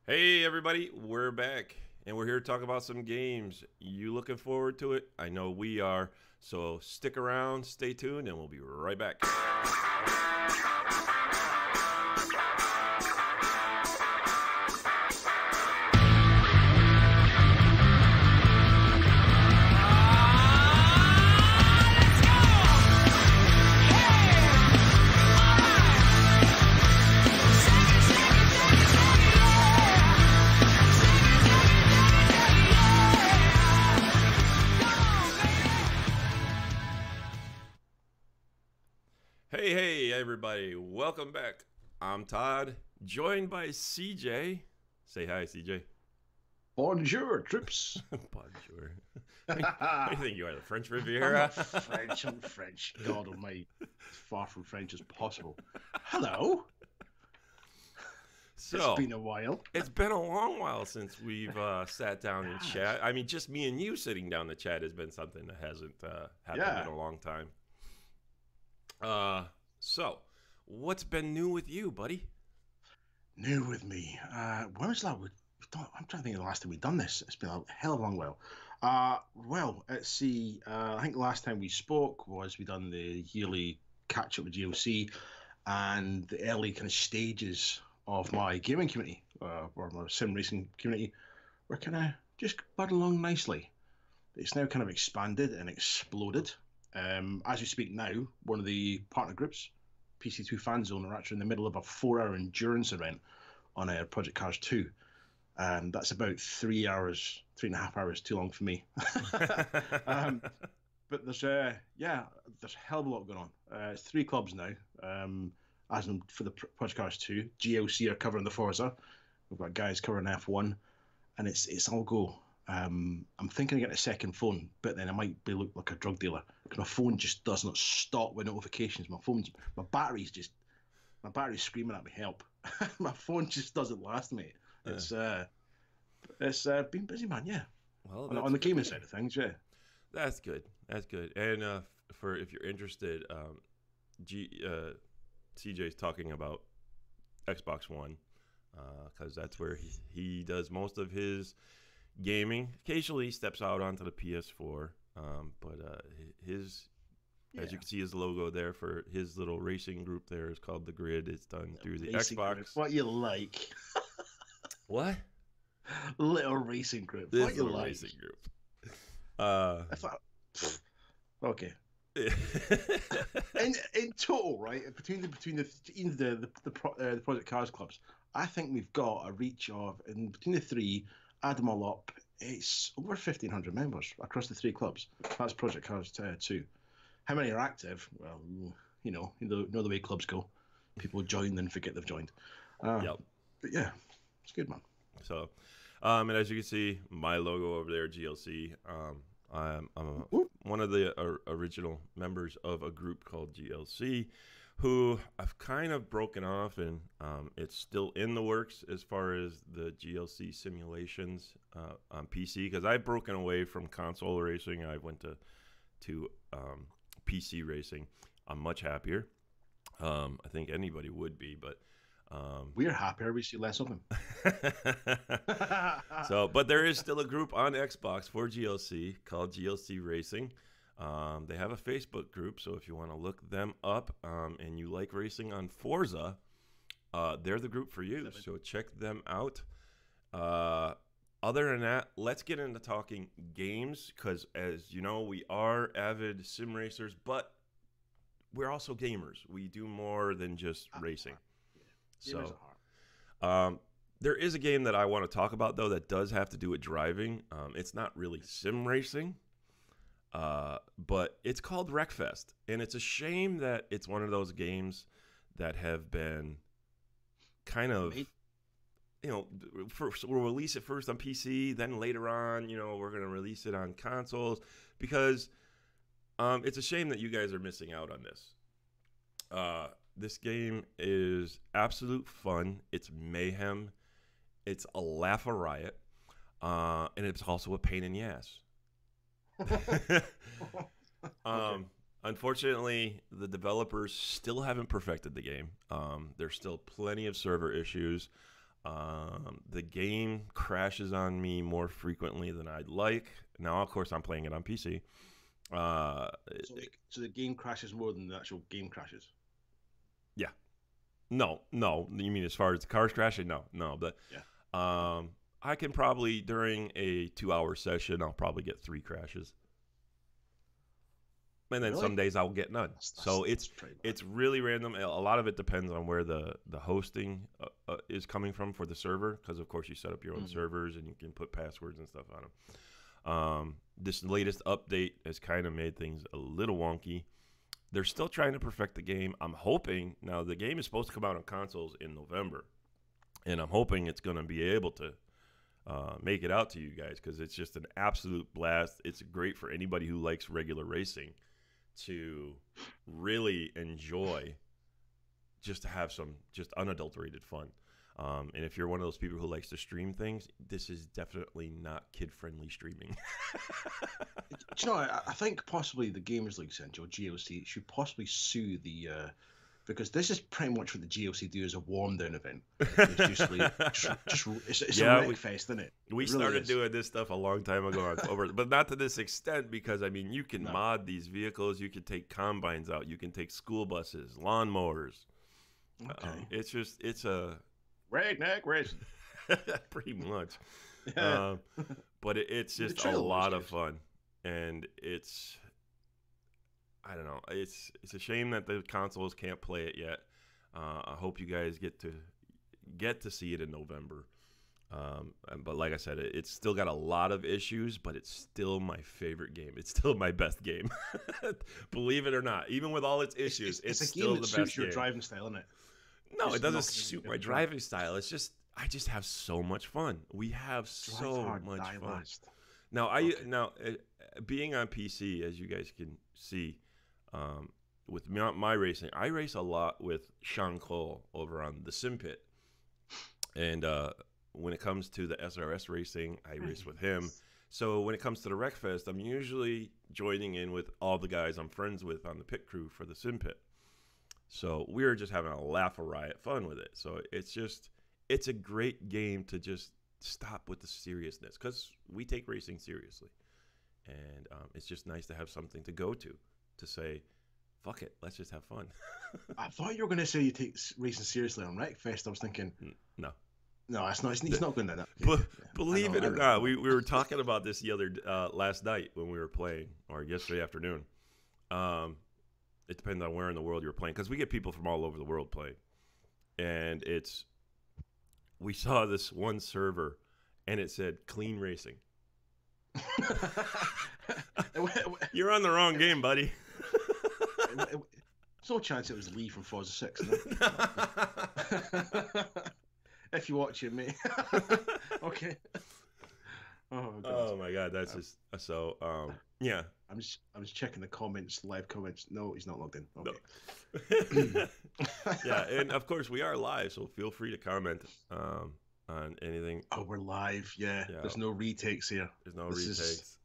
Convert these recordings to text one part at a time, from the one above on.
Hey everybody, we're back and we're here to talk about some games. You looking forward to it? I know we are. So stick around, stay tuned, and we'll be right back. Hey everybody, welcome back. I'm Todd, joined by CJ. Say hi, CJ. Bonjour, troops. Bonjour. I think you are the French Riviera. I'm French. God almighty, as far from French as possible. Hello. So, it's been a while. It's been a long while since we've sat down and chat. I mean, just me and you sitting down to chat has been something that hasn't happened in a long time. So, what's been new with you, buddy? New with me. When was that? I'm trying to think of the last time we've done this. It's been a hell of a long while. Well, let's see. I think the last time we spoke was we done the yearly catch up with GOC and the early kind of stages of my gaming community, or my sim racing community, were kind of just budding along nicely. It's now kind of expanded and exploded. As we speak now, one of the partner groups, PC2 Fan Zone, are actually in the middle of a 4-hour endurance event on Project Cars 2. And that's about 3.5 hours too long for me. But there's a hell of a lot going on. It's 3 clubs now. As in for the Project Cars 2, GLC are covering the Forza. We've got guys covering F1, and it's all go. I'm thinking of getting a second phone, but then I might look like a drug dealer because my phone just does not stop with notifications. My battery's screaming at me help. My phone just doesn't last, mate. It's been busy, man. Yeah. Well, on the gaming side of things, yeah. That's good. That's good. And for if you're interested, CJ's talking about Xbox One because that's where he does most of his gaming. Occasionally he steps out onto the PS4, but as you can see, his logo there for his little racing group there is called The Grid. It's done through the Xbox. Group. What you like? What? Little racing group. This what you like? Racing group. Okay. in total, right, between the Project Cars clubs, I think we've got a reach of, in between the 3, add them all up, it's over 1,500 members across the 3 clubs. That's Project Cars 2. How many are active? Well, you know the way clubs go. People join then forget they've joined. Yep. But yeah, it's good, man. So, and as you can see, my logo over there, GLC. I'm one of the original members of a group called GLC, who I've kind of broken off, and it's still in the works as far as the GLC simulations on PC, because I've broken away from console racing. I went to PC racing. I'm much happier. I think anybody would be, but we're happier. We see less of them. So, but there is still a group on Xbox for GLC called GLC Racing. They have a Facebook group, so if you want to look them up and you like racing on Forza, they're the group for you. So check them out. Other than that, let's get into talking games, because as you know, we are avid sim racers, but we're also gamers. We do more than just racing. So, there is a game that I want to talk about, though, that does have to do with driving. It's not really sim racing, but it's called Wreckfest. And it's a shame that it's one of those games that have been kind of, we'll release it first on PC, then later on, we're going to release it on consoles, because it's a shame that you guys are missing out on this. This game is absolute fun. It's mayhem. It's a laugh a riot. And it's also a pain in the ass. Unfortunately, the developers still haven't perfected the game. There's still plenty of server issues. The game crashes on me more frequently than I'd like. Now, of course, I'm playing it on PC. So the game crashes more than the actual game crashes. Yeah. No. You mean as far as the cars crashing? No. But Yeah. I can probably, during a 2-hour session, I'll probably get 3 crashes. And then some days I'll get none. So it's really random. A lot of it depends on where the hosting is coming from for the server, because of course you set up your own servers and you can put passwords and stuff on them. This latest update has kind of made things a little wonky. They're still trying to perfect the game. I'm hoping now the game is supposed to come out on consoles in November, and I'm hoping it's going to be able to make it out to you guys, because it's just an absolute blast. It's great for anybody who likes regular racing to really enjoy, just to have some just unadulterated fun. And if you're one of those people who likes to stream things, this is definitely not kid-friendly streaming. Do you know, I think possibly the Gamers League Central, or GLC, should possibly sue the because this is pretty much what the GLC do as a warm-down event. It's it's a wreckfest, isn't it? We it started doing this stuff a long time ago on October, but not to this extent, because, I mean, you can mod these vehicles, you can take combines out, you can take school buses, lawnmowers. Okay. It's a... Redneck racing. Pretty much. But it's just a lot of fun. And it's... I don't know. It's a shame that the consoles can't play it yet. I hope you guys get to see it in November. But like I said, it's still got a lot of issues, but it's still my favorite game. It's still my best game. Believe it or not, even with all its issues, it's still the best game. It suits your driving style, isn't it? No, it doesn't suit my driving style. It's just I just have so much fun. We have so much fun. Now, being on PC, as you guys can see, with my racing, I race a lot with Sean Cole over on the Sim Pit. And when it comes to the SRS racing, I race with him. So when it comes to the Wreckfest, I'm usually joining in with all the guys I'm friends with on the pit crew for the Sim Pit. So we're just having a laugh, a riot fun with it. So it's a great game to just stop with the seriousness, because we take racing seriously. And it's just nice to have something to go to say, fuck it, let's just have fun. I thought you were going to say you take racing seriously on Wreckfest. I was thinking, no, it's not. He's not going to that. But believe it or not, we were talking about this last night when we were playing, or yesterday afternoon. It depends on where in the world you're playing, because we get people from all over the world playing. And we saw this one server, and it said clean racing. You're on the wrong game, buddy. There's no chance it was Lee from Forza 6. No? If you watch it, mate. Okay. Oh my god, that's just so. Yeah. I'm just checking the comments, live comments. No, he's not logged in. Okay. No. Yeah, and of course we are live, so feel free to comment on anything. Oh, we're live. Yeah. There's no retakes here. There's no retakes.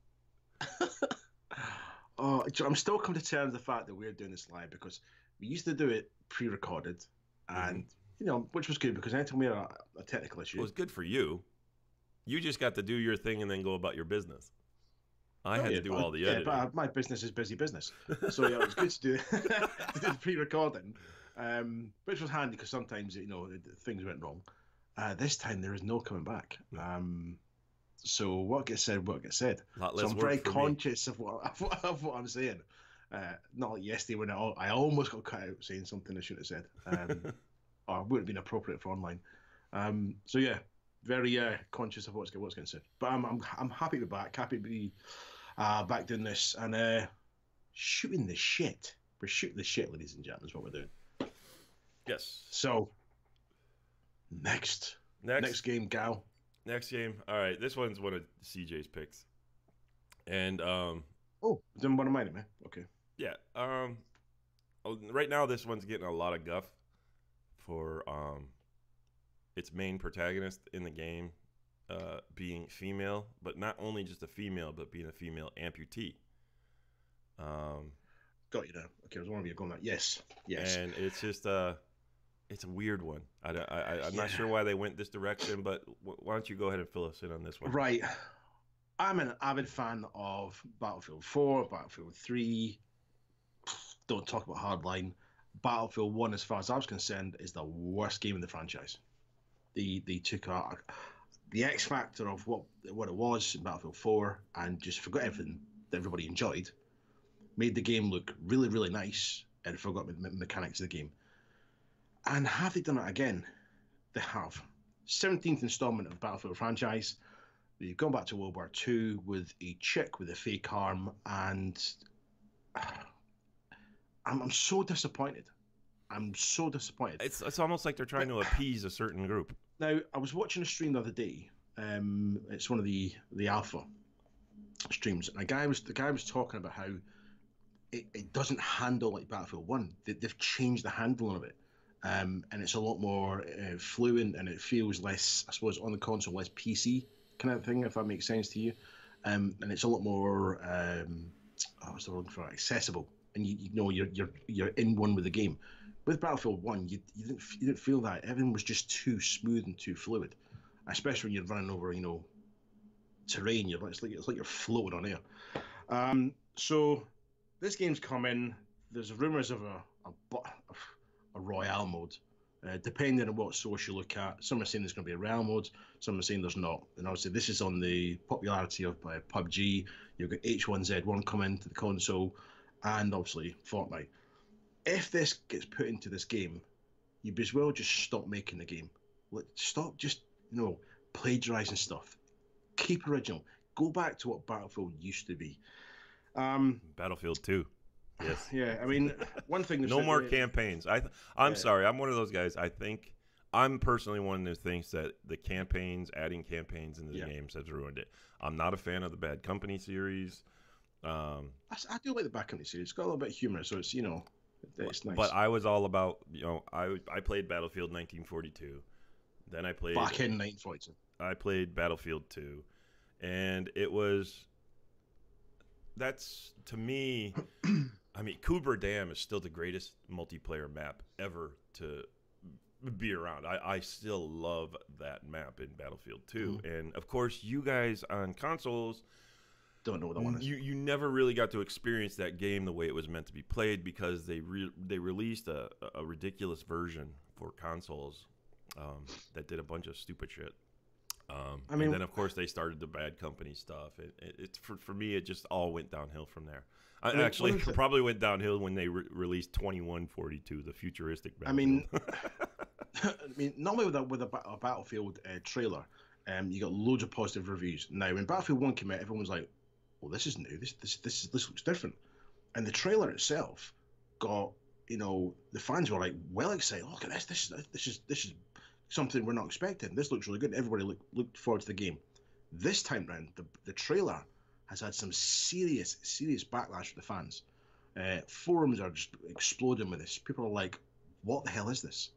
Oh, I'm still coming to terms with the fact that we're doing this live, because we used to do it pre-recorded, and which was good, because anytime we had a technical issue, it was good for you. You just got to do your thing and then go about your business. I had to do all the editing. Yeah, but my business is busy business, so yeah, it was good to do the pre-recording, which was handy, because sometimes things went wrong. This time there is no coming back. So what gets said, So I'm very conscious of what I'm saying. Not like yesterday when I almost got cut out saying something I shouldn't have said, or it wouldn't have been appropriate for online. So yeah, very conscious of what's getting said. But I'm happy to be back. Happy to be back doing this and shooting the shit. We're shooting the shit, ladies and gentlemen, is what we're doing. Yes. So next game, Gal. Next game. All right, this one's one of CJ's picks, and didn't want to mind it, man. Okay. Yeah. Right now this one's getting a lot of guff for its main protagonist in the game being female, but not only just a female, but being a female amputee. Got you now. Okay, I was wondering if you're going that. Yes. And it's just it's a weird one. I'm not sure why they went this direction, but why don't you go ahead and fill us in on this one? Right. I'm an avid fan of Battlefield 4, Battlefield 3. Don't talk about Hardline. Battlefield 1, as far as I was concerned, is the worst game in the franchise. They took the X factor of what it was in Battlefield 4 and just forgot everything that everybody enjoyed. Made the game look really, really nice and forgot the mechanics of the game. And have they done it again? They have. 17th installment of the Battlefield franchise. We've gone back to World War II with a chick with a fake arm, and I'm so disappointed. I'm so disappointed. It's almost like they're trying to appease a certain group. Now, I was watching a stream the other day. It's one of the alpha streams, and the guy was talking about how it doesn't handle like Battlefield 1. They've changed the handling of it. And it's a lot more fluent, and it feels less, I suppose, on the console, less PC kind of thing, if that makes sense to you. And it's a lot more, what's the word for it? Accessible, and you know you're in one with the game. With Battlefield 1, you didn't feel that. Everything was just too smooth and too fluid, especially when you're running over terrain. It's like you're floating on air. So this game's coming. There's rumors of a Royale mode, depending on what source you look at. Some are saying there's going to be a Royale mode, some are saying there's not. And obviously this is on the popularity of PUBG. You've got H1Z1 coming to the console, and obviously Fortnite. If this gets put into this game, you as well just stop making the game. Stop just, plagiarizing stuff. Keep original. Go back to what Battlefield used to be. Battlefield 2. Yes. Yeah, I mean, one thing... No more campaigns. I'm sorry. I'm one of those guys. I think I'm personally one who thinks that the adding campaigns into the games has ruined it. I'm not a fan of the Bad Company series. I do like the Bad Company series. It's got a little bit of humor, so it's, it's nice. But I was all about, I played Battlefield 1942. Then I played... Back in 1942. I played Battlefield 2. And it was... That's, to me... I mean, Kubra Dam is still the greatest multiplayer map ever to be around. I still love that map in Battlefield 2. And, of course, you guys on consoles... Don't know what that one is. You never really got to experience that game the way it was meant to be played, because they released a ridiculous version for consoles that did a bunch of stupid shit. And then, of course, they started the Bad Company stuff. For me, it just all went downhill from there. Actually, it probably went downhill when they released 2142, the futuristic Battlefield. I mean, normally with a Battlefield trailer, you got loads of positive reviews. Now, when Battlefield 1 came out, everyone was like, well, this is new. This looks different. And the trailer itself got, the fans were like, well excited. Look at this. This is something we're not expecting. This looks really good. Everybody looked forward to the game. This time round, the trailer has had some serious backlash from the fans. Forums are just exploding with this. People are like, what the hell is this?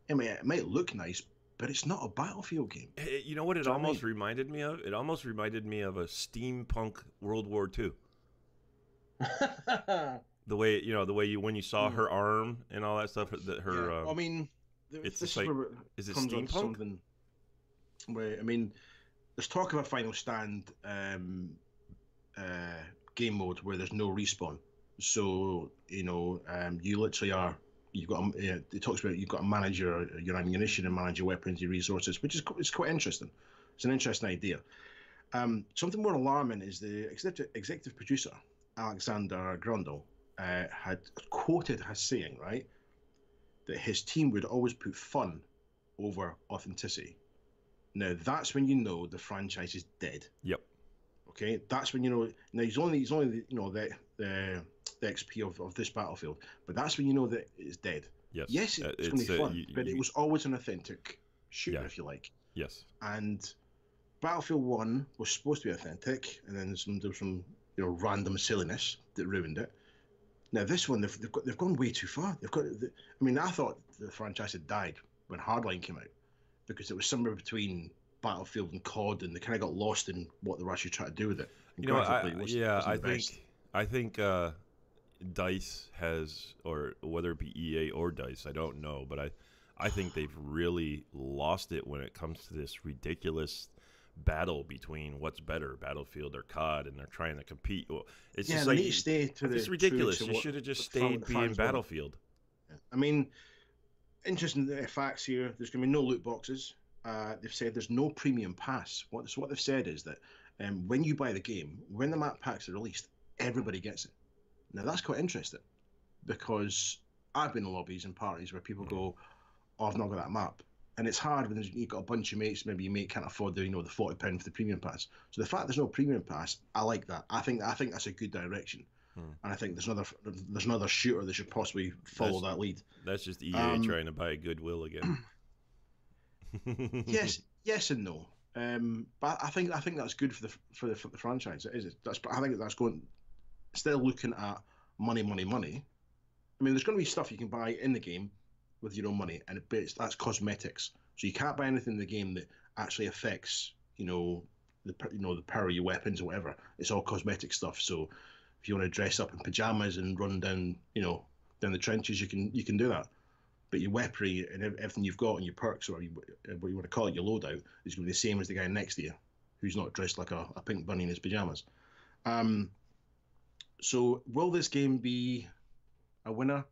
I mean, it might look nice, but it's not a Battlefield game. You know what it almost reminded me of? It almost reminded me of a steampunk World War II. The way when you saw her arm and all that stuff, that her. I mean, it's like, is it steampunk? Where, I mean, there's talk of a Final Stand game mode where there's no respawn. So you literally are. You've got it talks about you've got to manage your ammunition and manage your weapons, your resources, which is quite interesting. It's an interesting idea. Something more alarming is the executive producer Alexander Grundle had quoted as saying, right, that his team would always put fun over authenticity. Now that's when you know the franchise is dead. Yep. Okay, that's when you know. Now he's only the XP of this Battlefield, but that's when you know that it's dead. Yes, it's going to be fun, but it was always an authentic shooter, if you like. Yes. And Battlefield 1 was supposed to be authentic, and then there was some random silliness that ruined it. Now this one, they've gone way too far. I thought the franchise had died when Hardline came out, because it was somewhere between Battlefield and COD, and they kind of got lost in what they were actually trying to do with it. I think DICE has, or whether it be EA or DICE, I don't know, but I think they've really lost it when it comes to this ridiculous battle between what's better, Battlefield or COD, and they're trying to compete. Well, it's just like, it's ridiculous. You should have just stayed being Battlefield. I mean, interesting facts here. There's going to be no loot boxes. They've said there's no premium pass. What they've said is that when you buy the game, when the map packs are released, everybody gets it. Now that's quite interesting, because I've been in lobbies and parties where people go, "Oh, I've not got that map," and it's hard when you've got a bunch of mates. Maybe your mate can't afford the the £40 for the premium pass. So the fact there's no premium pass, I like that. I think that's a good direction, and I think there's another shooter that should possibly follow that lead. That's just EA trying to buy goodwill again. yes and no. But I think that's good for the franchise. It is. I think that's going, instead of looking at money. I mean, there's going to be stuff you can buy in the game with your own money, and that's cosmetics. So you can't buy anything in the game that actually affects the power of your weapons or whatever. It's all cosmetic stuff. So if you want to dress up in pajamas and run down the trenches, you can do that. But your weaponry and everything you've got and your perks, or what you want to call it, your loadout, is going to be the same as the guy next to you, who's not dressed like a pink bunny in his pajamas. So will this game be a winner?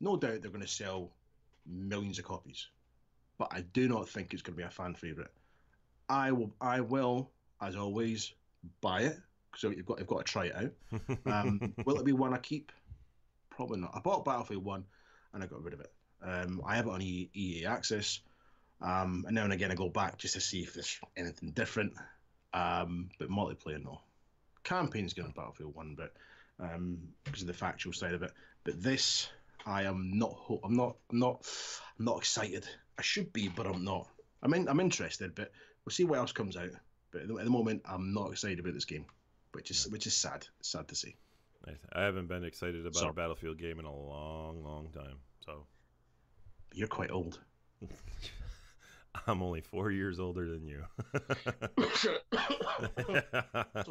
No doubt they're going to sell millions of copies, but I do not think it's going to be a fan favorite. I will, as always, buy it, so you've got to try it out. Will it be one I keep? Probably not. I bought Battlefield 1 and I got rid of it. I have it on EA Access, and now and again I go back just to see if there's anything different. But multiplayer, no. Campaign's good on Battlefield 1, but because of the factual side of it. But this, I'm not excited. I should be, but I'm not. I'm interested, but we'll see what else comes out. But at the moment, I'm not excited about this game, which is sad. It's sad to see. I haven't been excited about a Battlefield game in a long, long time. So. You're quite old. I'm only 4 years older than you. Sorry,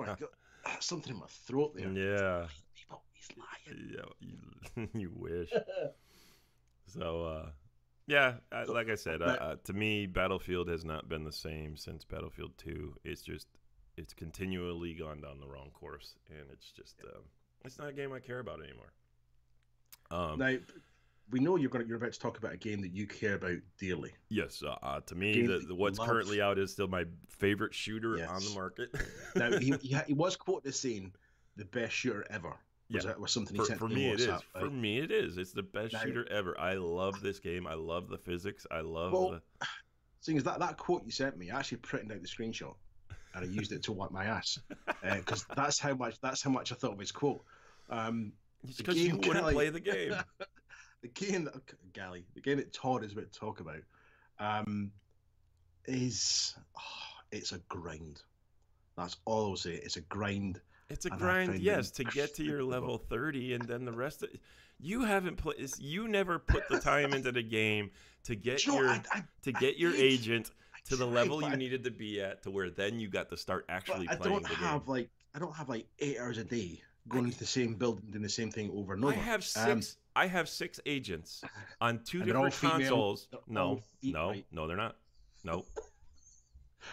I got something in my throat there. Yeah. He's lying. Yeah, you wish. So, yeah, like I said, to me, Battlefield has not been the same since Battlefield 2. It's continually gone down the wrong course, and it's just, it's not a game I care about anymore. Now, we know you're about to talk about a game that you care about dearly. Yes, to me, what's currently out is still my favorite shooter on the market. Now, he was quoted as saying the best shooter ever. Was something he sent for me. It is. Right? For me, it is. It's the best shooter ever. I love this game. I love the physics. I love seeing as that quote you sent me, I actually printed out the screenshot and I used it to wipe my ass because that's how much I thought of his quote. Because you wouldn't play the game. The game that Todd is about to talk about is it's a grind. That's all I'll say. It's a grind. It's a grind, yes, to get to your level 30, and then the rest of you haven't played. You never put the time into the game to get your agent to the level you needed to be at, to where then you got to start actually playing the game. I don't have 8 hours a day going into the same building, doing the same thing over and over. I have 6 agents on 2 different consoles. No, they're not. No.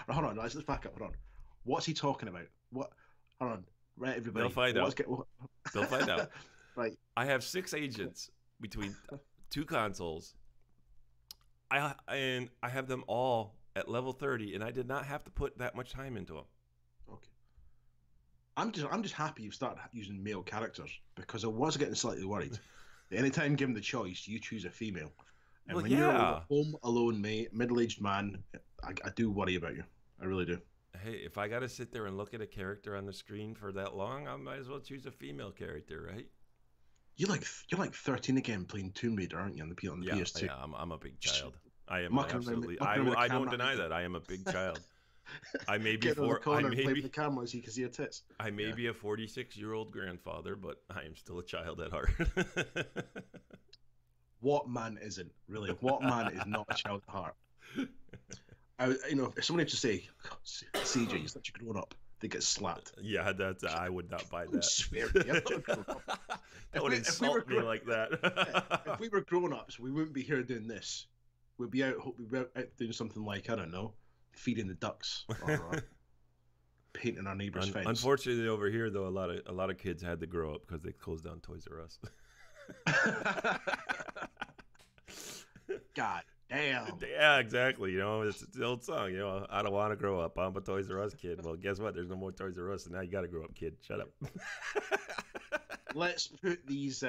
Hold on, let's back up. Hold on. What's he talking about? What? Hold on. Right, everybody. They'll find out. They'll find out. Right. I have 6 agents between 2 consoles. I have them all at level 30, and I did not have to put that much time into them. Okay. I'm just happy you started using male characters, because I was getting slightly worried. Anytime given the choice, you choose a female. And when you're a home alone, middle-aged man, I do worry about you. I really do. Hey, if I got to sit there and look at a character on the screen for that long, I might as well choose a female character, right? You're like 13 again, playing Tomb Raider, aren't you, on the PS2? Yeah, I'm a big child. I am absolutely. I don't deny that. I am a big child. I may be the camera so you can see your tits. I may be a 46-year-old grandfather, but I am still a child at heart. What man isn't, really? What man is not a child at heart? If somebody to say, CJ, you're such a grown up, they get slapped. Yeah, I would not buy that. Swear Don't insult me like that. If we were grown ups, we wouldn't be here doing this. we'll be out doing something like, I don't know, feeding the ducks or painting our neighbor's fence. Unfortunately, over here though, a lot of kids had to grow up because they closed down Toys R Us. God damn. Yeah, exactly. You know, it's the old song. You know, I don't want to grow up. I'm a Toys R Us kid. Well, guess what? There's no more Toys R Us, and now you got to grow up, kid. Shut up. Let's put these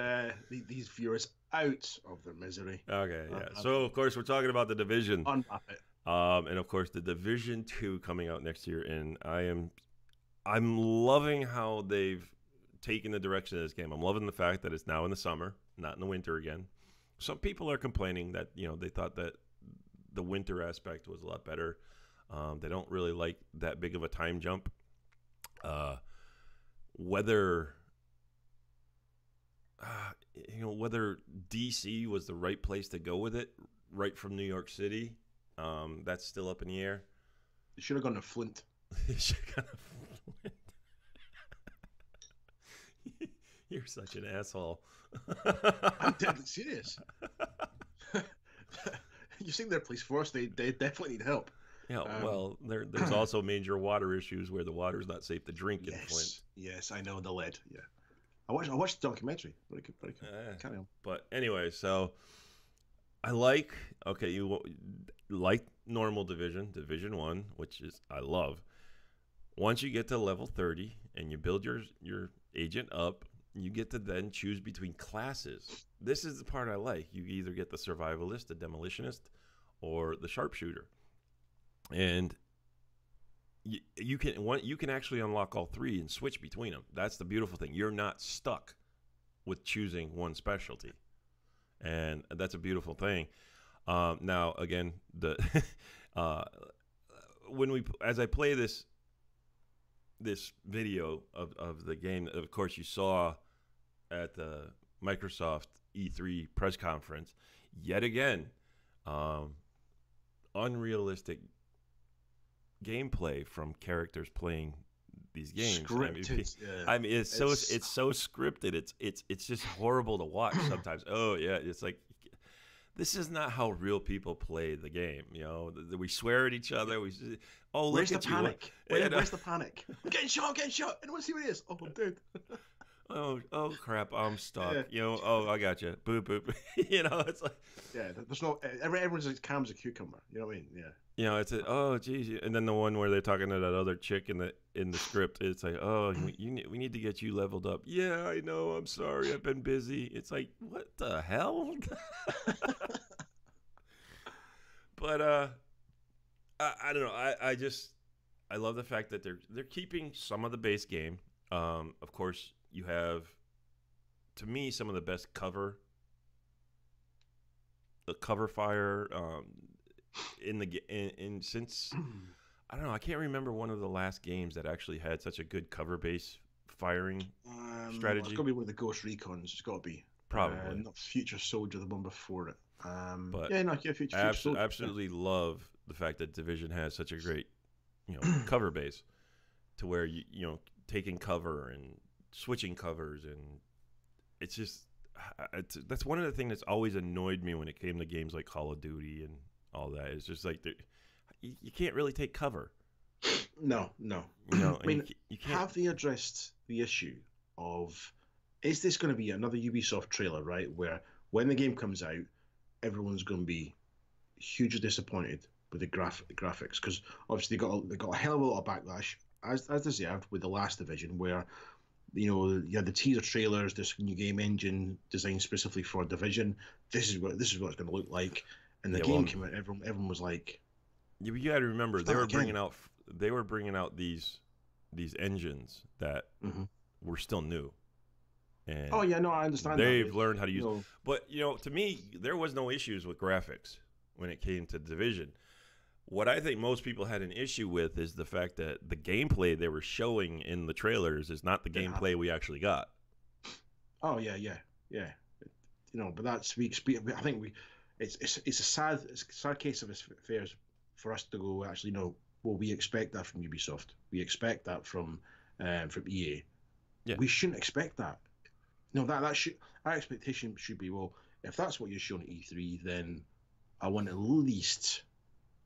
viewers out of their misery. Okay, yeah. So of course we're talking about The Division. Unwrap it. And of course The Division 2 coming out next year, and I'm loving how they've taken the direction of this game. I'm loving the fact that it's now in the summer, not in the winter again. Some people are complaining that, you know, they thought that the winter aspect was a lot better. They don't really like that big of a time jump. Whether DC was the right place to go with it, right from New York City, that's still up in the air. They should have gone to Flint. You're such an asshole. I'm dead serious. You've seen their police force. They definitely need help. Yeah, well, there's also major water issues where the water's not safe to drink in Flint. Yes, I know, the lead. Yeah, I watched the documentary. Very good. Carry on. But anyway, so I like you like normal Division 1, which is I love. Once you get to level 30 and you build your agent up, you get to then choose between classes. This is the part I like. You either get the survivalist, the demolitionist, or the sharpshooter. And you can actually unlock all three and switch between them. That's the beautiful thing. You're not stuck with choosing one specialty, and that's a beautiful thing. Now, again, as I play this video of the game, of course, you saw at the Microsoft E3 press conference, yet again, unrealistic gameplay from characters playing these games. Scripted, I mean, it's so scripted. It's just horrible to watch sometimes. Oh yeah, it's like, this is not how real people play the game. You know, we swear at each other. Where's the panic? Where's the panic? I'm getting shot. Anyone see what it is? Oh, I'm dead. Oh crap, I'm stuck. Yeah. You know, oh, I got you. Boop boop. You know, it's like, yeah, there's no, everyone's as calm as a cucumber. You know what I mean? Yeah. You know, it's oh geez, and then the one where they're talking to that other chick in the script, it's like, oh, we need to get you leveled up. Yeah, I know. I'm sorry, I've been busy. It's like, what the hell? But I don't know. I love the fact that they're keeping some of the base game. Of course, you have, to me, some of the best cover fire in since, I don't know, I can't remember one of the last games that actually had such a good cover base firing strategy. It's got to be one of the Ghost Recons. It's got to be probably not Future Soldier, the one before it. But yeah, no, yeah, Future Soldier. Absolutely love the fact that Division has such a great, cover base, to where you taking cover and switching covers, and it's just that's one of the things that's always annoyed me when it came to games like Call of Duty and all that. It's just like you can't really take cover. No. I mean, you can't. Have they addressed the issue of, is this going to be another Ubisoft trailer, right, where when the game comes out, everyone's going to be hugely disappointed with the graphics, because obviously they got a hell of a lot of backlash, as deserved, with the last Division, where you had the teaser trailers, this new game engine designed specifically for Division. This is what it's going to look like, and the game came out. Everyone was like, you got to remember they were bringing out these engines that were still new. And oh yeah, no, I understand. They've learned how to use it. But to me, there was no issues with graphics when it came to Division. What I think most people had an issue with is the fact that the gameplay they were showing in the trailers is not the gameplay we actually got. Oh yeah. But that's I think it's a sad case of affairs for us to go, actually, well, we expect that from Ubisoft. We expect that from EA. Yeah. We shouldn't expect that. No, our expectation should be, well, if that's what you're showing at E3, then I want at least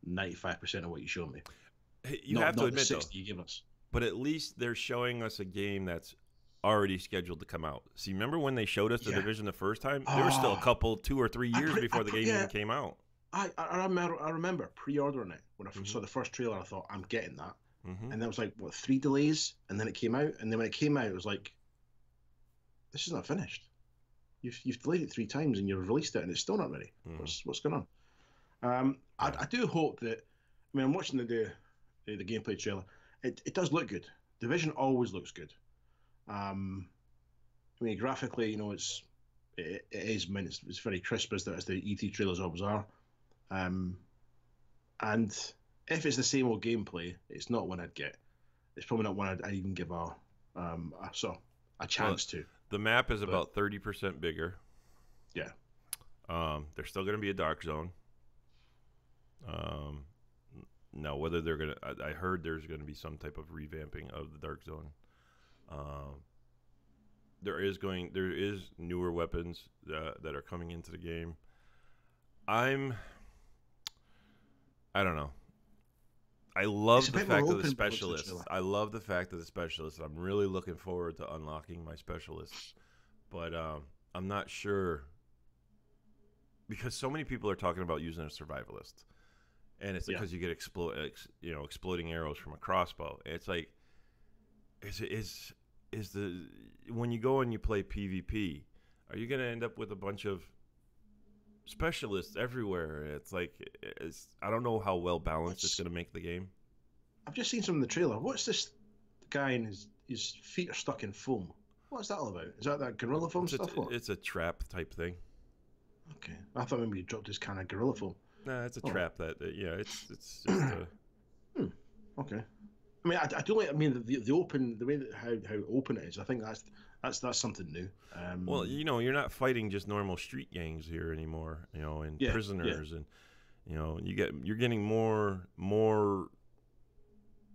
95% of what you show me. You have to admit, the 60 you give us. But at least they're showing us a game that's already scheduled to come out. See, remember when they showed us the Division the first time? There was still a couple, 2 or 3 years before the game even came out. I remember pre-ordering it when I saw the first trailer. I thought, I'm getting that, and there was like 3 delays, and then it came out. And then when it came out, it was like, this is not finished. You've delayed it 3 times, and you've released it, and it's still not ready. What's going on? I do hope that. I mean, I'm watching the gameplay trailer. It does look good. Division always looks good. I mean, graphically, you know, it is. I mean, it's very crisp as the E3 trailers always are. And if it's the same old gameplay, it's not one I'd get. It's probably not one I'd even give a chance to. The map is about 30% bigger. Yeah. There's still going to be a dark zone. Now, whether they're going to... I heard there's going to be some type of revamping of the dark zone. There is newer weapons that are coming into the game. I don't know. I love the fact of the specialists. I love the fact of the specialists. I'm really looking forward to unlocking my specialists. But I'm not sure, because so many people are talking about using a survivalist. And it's because you get exploding arrows from a crossbow. It's like, when you go and you play PvP, are you going to end up with a bunch of specialists everywhere? It's like, I don't know how well balanced it's going to make the game. I've just seen some in the trailer. What's this guy and his feet are stuck in foam? What's that all about? Is that gorilla foam stuff? It's a trap type thing. Okay, I thought maybe he dropped his kind of gorilla foam. Nah, it's a trap it's just a... Okay. I mean, I do like. I mean, the open, the way that how open it is. I think that's something new. Well, you know, you're not fighting just normal street gangs here anymore. You know, and prisoners, and you know, you're getting more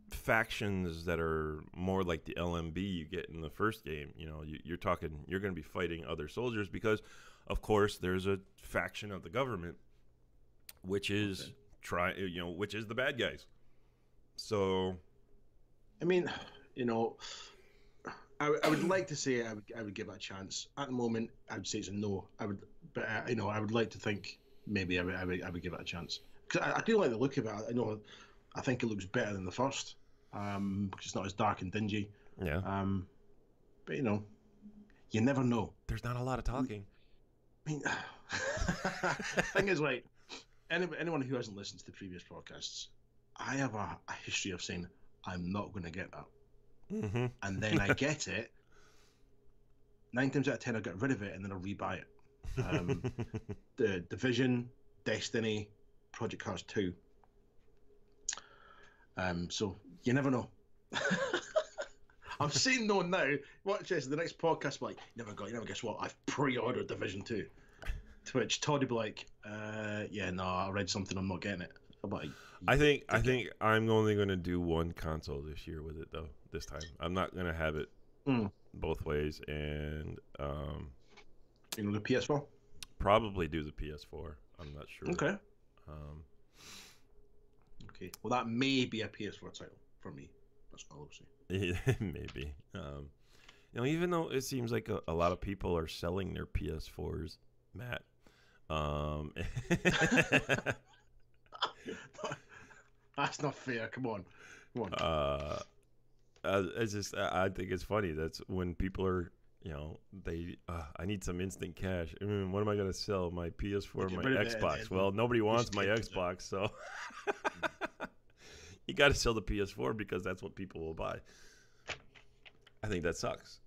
factions that are more like the LMB you get in the first game. You know, you're going to be fighting other soldiers because, of course, there's a faction of the government which is which is the bad guys. So, I mean, you know, I would like to say I would give it a chance. At the moment, I would say it's a no. I would like to think maybe I would give it a chance, because I do like the look of it. I think it looks better than the first, because it's not as dark and dingy. Yeah. But you know, you never know. There's not a lot of talking. I mean, thing is, like, anyone who hasn't listened to the previous podcasts, I have a history of saying I'm not going to get that. Mm-hmm. And then I get it. 9 times out of 10, I get rid of it and then I'll rebuy it. The Division, Destiny, Project Cars 2. So you never know. I'm saying no now. Watch this. The next podcast, like, you never guess what? I've pre-ordered Division 2. To which Todd would be like, yeah, no, I read something. I'm not getting it. I think I'm only going to do one console this year with it, though. This time, I'm not going to have it both ways, and you know, the PS4. Probably do the PS4. I'm not sure. Okay. Okay. Well, that may be a PS4 title for me. That's all I'll say. Maybe. You know, even though it seems like a lot of people are selling their PS4s, Matt. That's not fair. Come on. I think it's funny. That's when people are, you know, I need some instant cash. What am I going to sell? My PS4 or my Xbox? Well, nobody wants my Xbox, so you got to sell the PS4 because that's what people will buy. I think that sucks.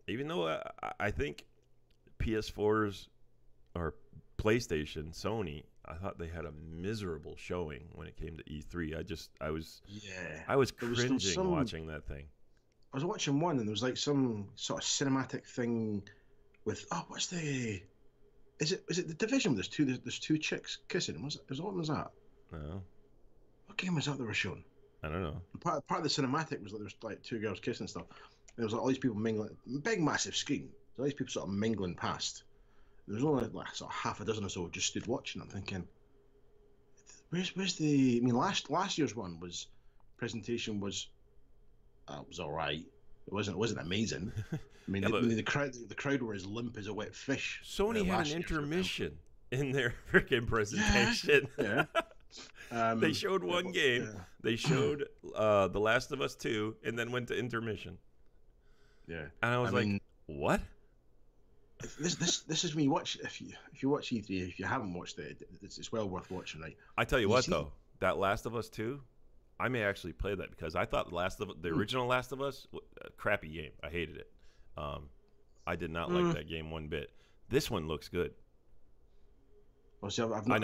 Even though I think PS4s or PlayStation, Sony, I thought they had a miserable showing when it came to E3. I was cringing watching that thing. I was watching one, and there was like some sort of cinematic thing with what's the? Is it the Division? There's two chicks kissing. What was that? No. What game was that they were showing? I don't know. Part of the cinematic was that there was like 2 girls kissing and stuff. And there was like all these people mingling, big massive screen. So all these people sort of mingling past. There was only like sort of half a dozen or so just stood watching. I'm thinking, where's the? I mean, last year's one was presentation was all right. It wasn't amazing. I mean, Yeah, but the crowd were as limp as a wet fish. Sony had an Last year's intermission in their freaking presentation. Yeah. They showed one game. Yeah. They showed The Last of Us 2 and then went to intermission. Yeah. And I was like, what? This is when you watch if you watch E3, if you haven't watched it, it's well worth watching, right? I tell you what though, that Last of Us 2, I may actually play that because I thought the original Last of Us, a crappy game. I hated it. I did not like that game one bit. This one looks good. Well, see, I've not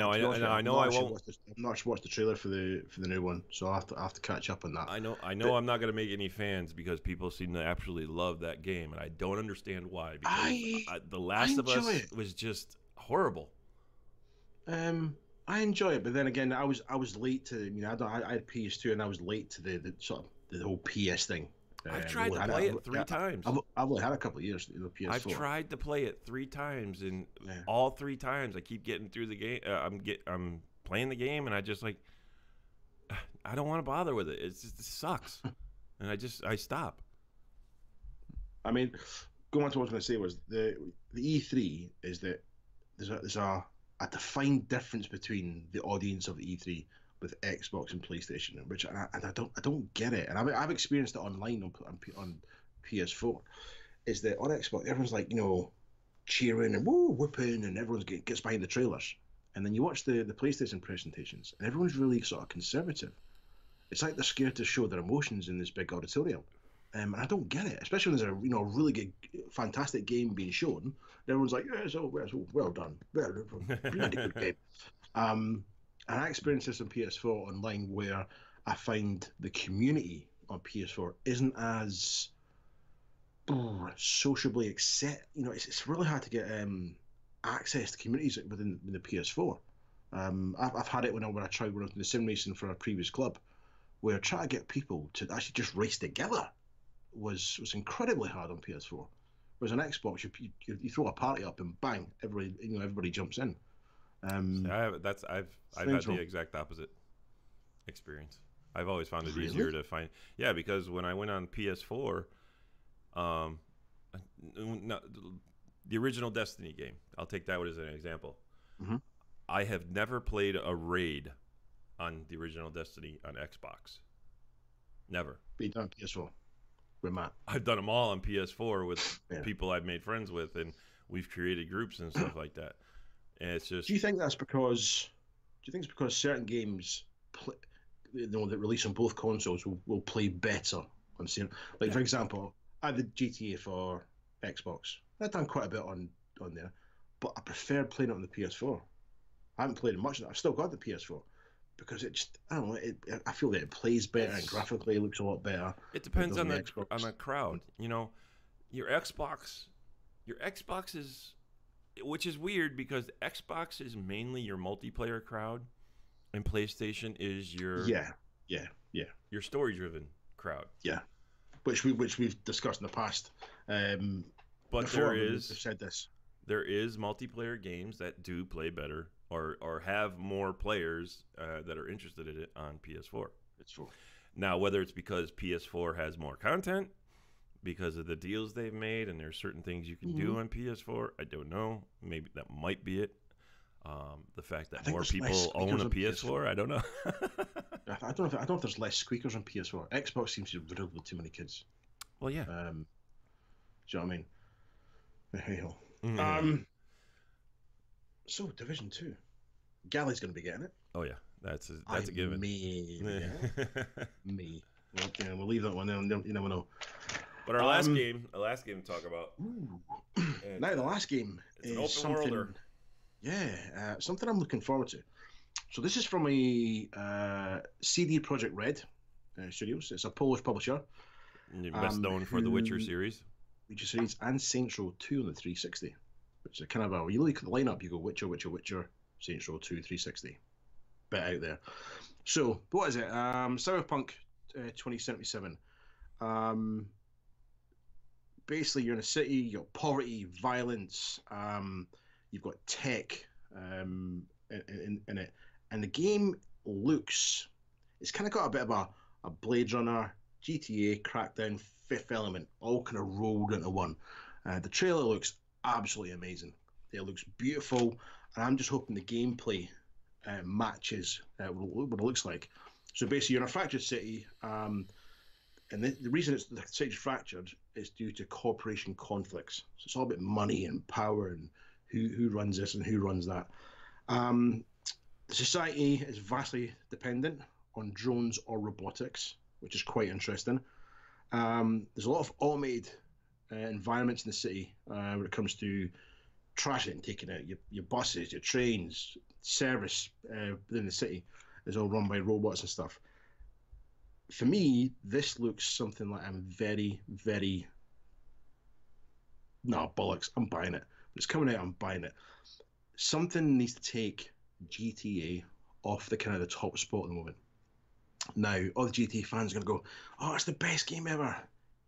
watched the trailer for the new one, so I have to catch up on that. I know I'm not going to make any fans because people seem to absolutely love that game, and I don't understand why. Because The Last of Us was just horrible. I enjoy it, but then again, I was late to. I had PS2 and I was late to the sort of the whole PS thing. I've tried to play it 3 times. I've only had a couple of years. The PS4. I've tried to play it 3 times, and all 3 times I keep getting through the game. I'm playing the game, and I just I don't want to bother with it. It sucks, and I stop. I mean, going on to what I was going to say was the E3 is that there's a defined difference between the audience of the E3 with Xbox and PlayStation, which I don't get it, and I've experienced it online on PS4. Is that on Xbox everyone's like cheering and whooping, and everyone gets behind the trailers, and then you watch the PlayStation presentations, and everyone's really sort of conservative. It's like they're scared to show their emotions in this big auditorium, and I don't get it, especially when there's a really good, fantastic game being shown. And everyone's like, yeah, so well done, really good game. And I experienced this on PS4 online, where I find the community on PS4 isn't as sociably accept. It's really hard to get access to communities within the PS4. I've had it when I tried when I was in the sim racing for a previous club, where trying to get people to actually just race together was incredibly hard on PS4. Whereas on Xbox, you throw a party up and bang, everybody jumps in. I've had the exact opposite experience. I've always found it easier to find. Yeah, because when I went on PS4, the original Destiny game, I'll take that as an example. Mm-hmm. I have never played a raid on the original Destiny on Xbox. Never. But you done PS4 with Matt. I've done them all on PS4 with people I've made friends with, and we've created groups and stuff like that. And it's just. Do you think it's because certain games that release on both consoles will play better on certain? For example, I had the GTA for Xbox. I've done quite a bit on there, but I preferred playing it on the PS4. I haven't played it much. I've still got the PS4 because it just, I don't know. I feel that it plays better and graphically it looks a lot better. It depends on the crowd. Your Xbox is. Which is weird because Xbox is mainly your multiplayer crowd, and PlayStation is your your story-driven crowd. Yeah, which we've discussed in the past. But we've said this. There is multiplayer games that do play better or have more players that are interested in it on PS4. It's true. Now, whether it's because PS4 has more content, because of the deals they've made, and there's certain things you can do on PS4. I don't know. Maybe that might be it. The fact that more people own a PS4, I don't know. I don't know if there's less squeakers on PS4. Xbox seems to be riddled with too many kids. Well, yeah. Do you know what I mean? Hey-ho. So Division 2. Galley's going to be getting it. Oh yeah, that's a given. Me. Okay, we'll leave that one there. You never know. But our last game to talk about. Now the last game is an open worlder. Yeah, something I'm looking forward to. So this is from a CD Projekt Red Studios. It's a Polish publisher. Best known for the Witcher series. Witcher series and Saints Row 2 on the 360. Which is kind of when you look at the lineup, you go Witcher, Saints Row 2, 360. Bit out there. So, what is it? Cyberpunk 2077. Basically, you're in a city, you've got poverty, violence, you've got tech in it. And the game looks, it's kind of got a bit of a Blade Runner, GTA, Crackdown, Fifth Element, all kind of rolled into one. The trailer looks absolutely amazing. It looks beautiful, and I'm just hoping the gameplay matches what it looks like. So basically, you're in a fractured city, and the reason the city's fractured is due to corporation conflicts. So it's all about money and power and who runs this and who runs that. The society is vastly dependent on drones or robotics, which is quite interesting. There's a lot of automated environments in the city when it comes to trash and taking out your buses, your trains, service within the city is all run by robots and stuff. For me, this looks something like I'm very, very... No, bollocks, I'm buying it. When it's coming out, I'm buying it. Something needs to take GTA off the kind of the top spot at the moment. Now, all the GTA fans are going to go, oh, it's the best game ever.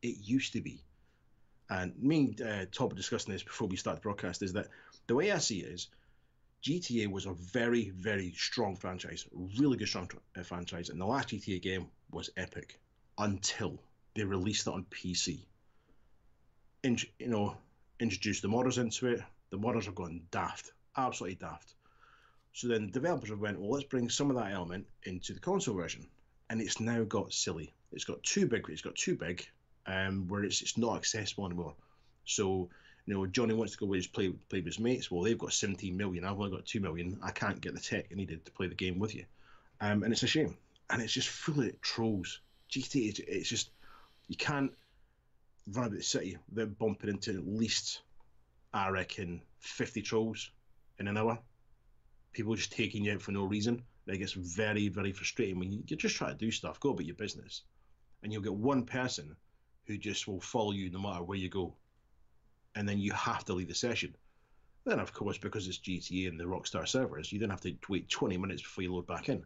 It used to be. And me and Todd were discussing this before we start the broadcast, is that the way I see it is GTA was a very, very strong franchise, really good strong franchise, and the last GTA game was epic until they released it on PC. Introduced the modders into it. The modders have gone daft, absolutely daft. So then the developers have went, well, let's bring some of that element into the console version, and it's now got silly. It's got too big. Where it's not accessible anymore. So, Johnny wants to go away and play with his mates. Well, they've got 17 million. I've only got 2 million. I can't get the tech I needed to play the game with you. And it's a shame. And it's just full of trolls. GTA, it's just, you can't run about the city without bumping into at least, I reckon, 50 trolls in an hour. People just taking you out for no reason. It gets very, very frustrating when you just try to do stuff, go about your business. And you'll get one person who just will follow you no matter where you go. And then you have to leave the session. Then, of course, because it's GTA and the Rockstar servers, you then have to wait 20 minutes before you load back in.